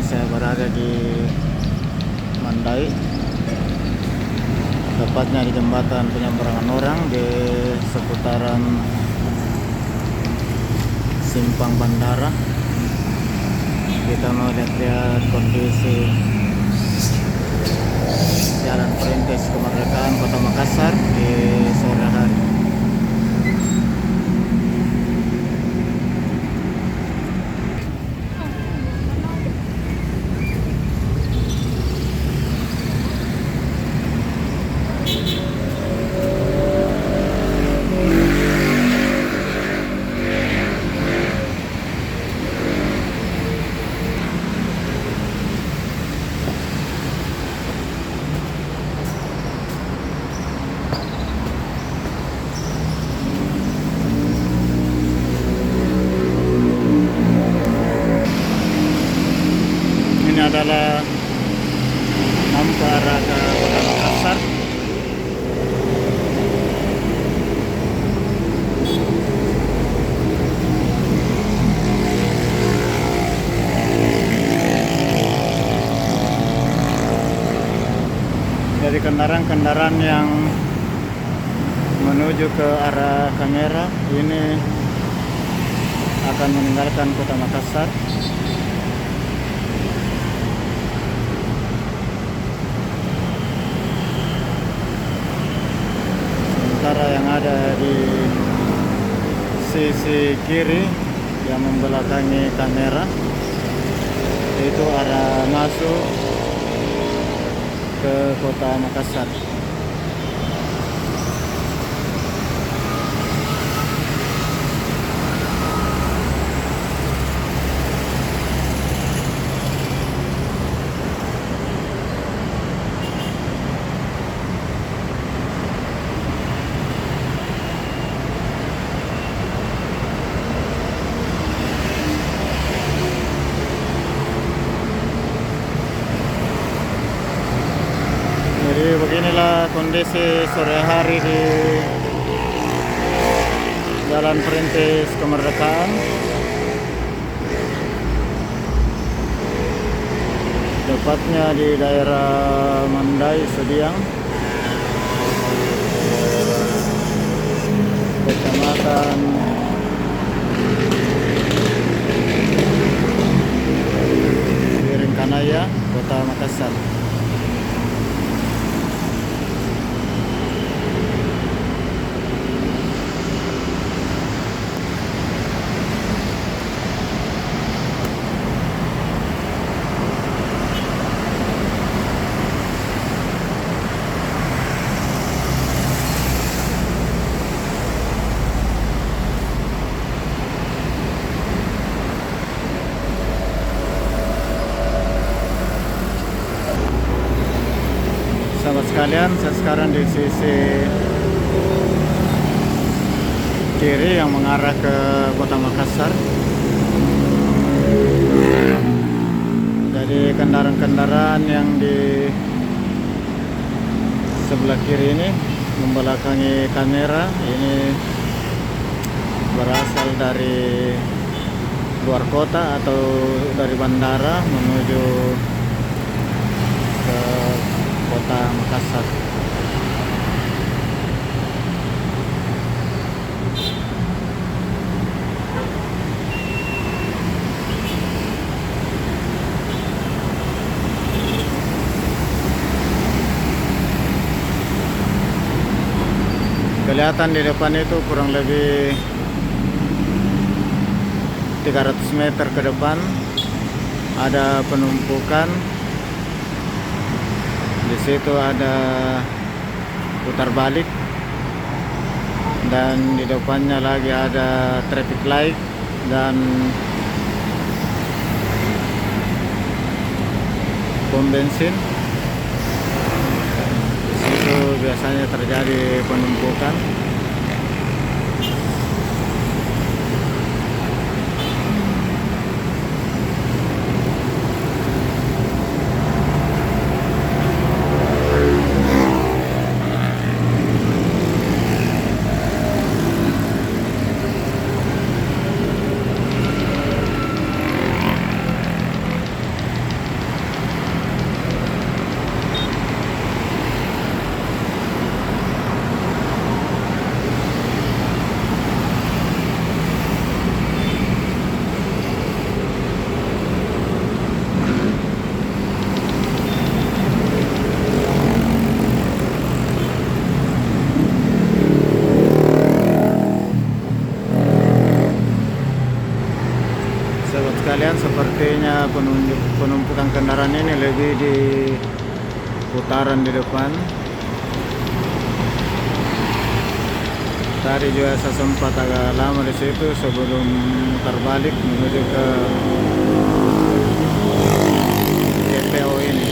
saya berada di Mandai, tepatnya di jembatan penyeberangan orang di seputaran simpang bandara. Kita mau lihat kondisi Jalan Perintis Kemerdekaan Kota Makassar di sore hari. Ini adalah lampu arah ke Kota Makassar. Jadi kendaraan-kendaraan yang menuju ke arah kamera ini akan meninggalkan Kota Makassar. Sementara yang ada di sisi kiri yang membelakangi kamera itu arah masuk ke Kota Makassar. Jadi beginilah kondisi sore hari di Jalan Perintis Kemerdekaan, tepatnya di daerah Mandai Sudiang, Kecamatan Biringkanaya, Kota Makassar. Sahabat sekalian, saya sekarang di sisi kiri yang mengarah ke Kota Makassar. Jadi kendaraan-kendaraan yang di sebelah kiri ini membelakangi kamera ini berasal dari luar kota atau dari bandara menuju ke Kota Makassar. Kelihatan di depan itu kurang lebih 300 meter ke depan ada penumpukan. Di situ ada putar balik dan di depannya lagi ada traffic light dan pom bensin. Di situ biasanya terjadi penumpukan. penumpukan kendaraan ini lebih di putaran di depan. Tadi juga saya sempat agak lama di situ sebelum terbalik menuju ke JPO ini.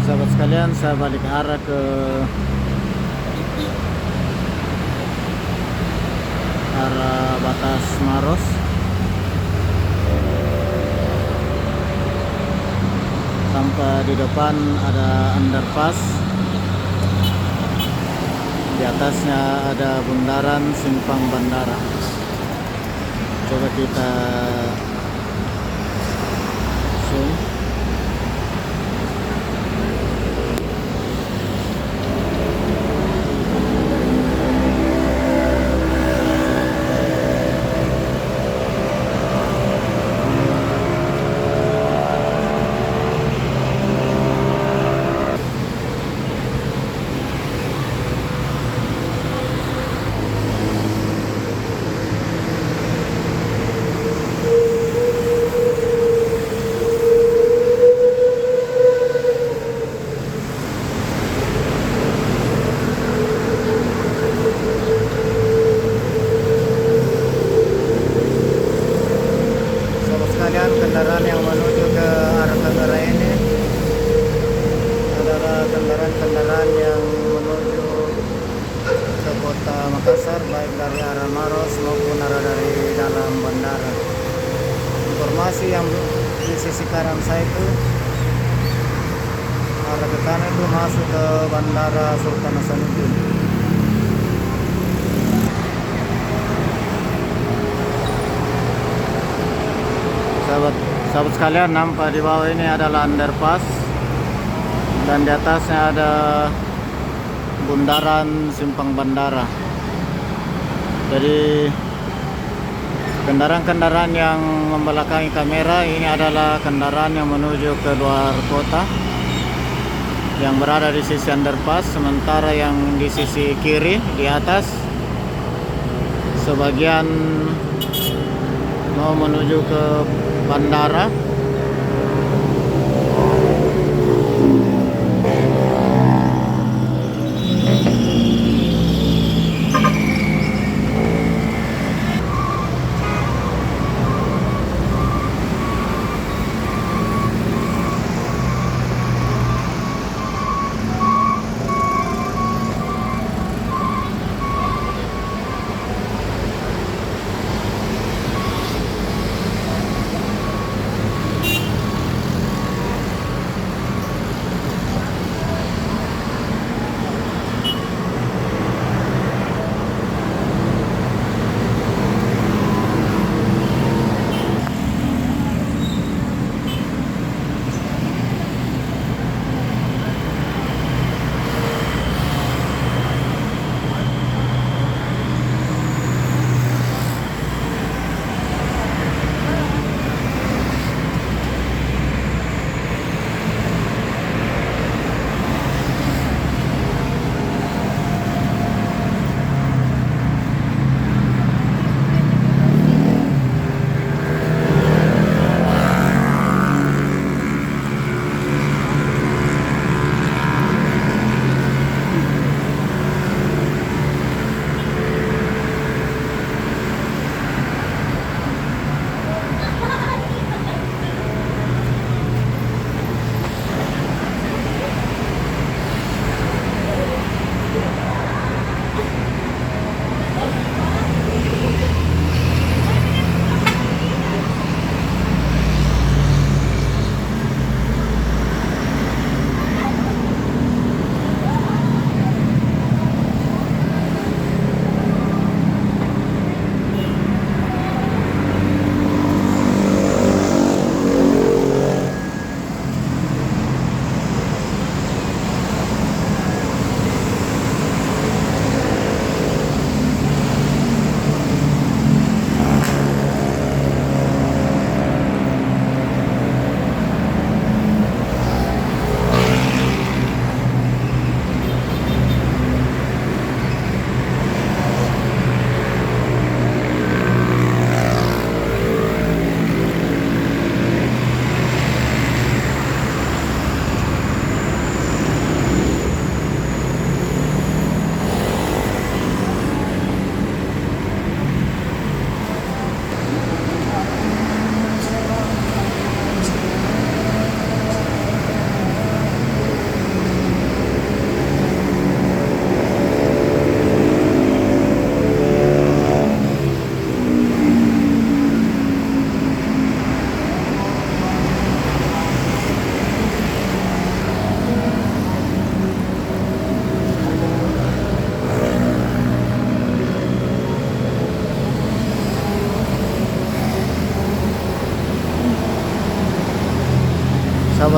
Sahabat sekalian, saya balik arah ke arah batas Maros. Sampai di depan ada underpass, di atasnya ada bundaran Simpang Bandara. Coba kita zoom. Kendaraan yang menuju ke arah Tangerang ini adalah kendaraan yang menuju ke kota Makassar, baik dari arah Maros maupun arah dari dalam bandara. Informasi yang di sisi kanan saya itu arah ke kanan itu masuk ke Bandara Sultan Hasanuddin. Sahabat sekalian, nampak di bawah ini adalah underpass dan di atasnya ada bundaran Simpang Bandara. Jadi kendaraan-kendaraan yang membelakangi kamera ini adalah kendaraan yang menuju ke luar kota yang berada di sisi underpass, sementara yang di sisi kiri di atas sebagian mau menuju ke bandara.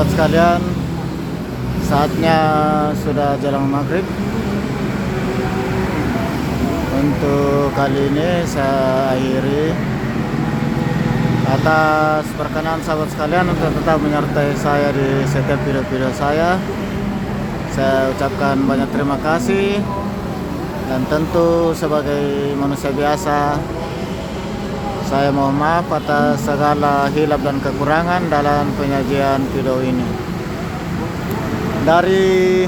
sahabat sekalian, saatnya sudah jelang maghrib. Untuk kali ini saya akhiri. Atas perkenan sahabat sekalian untuk tetap menyertai saya di setiap video-video saya ucapkan banyak terima kasih. Dan tentu sebagai manusia biasa, saya mohon maaf atas segala hilaf dan kekurangan dalam penyajian video ini. Dari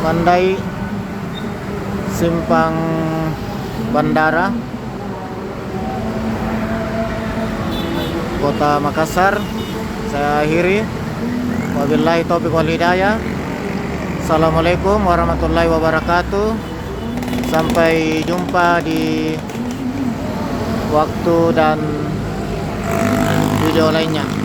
Mandai Simpang Bandara, Kota Makassar, saya akhiri. Wabillahi taufiq wal hidayah. Assalamualaikum warahmatullahi wabarakatuh. Sampai jumpa di waktu dan video lainnya.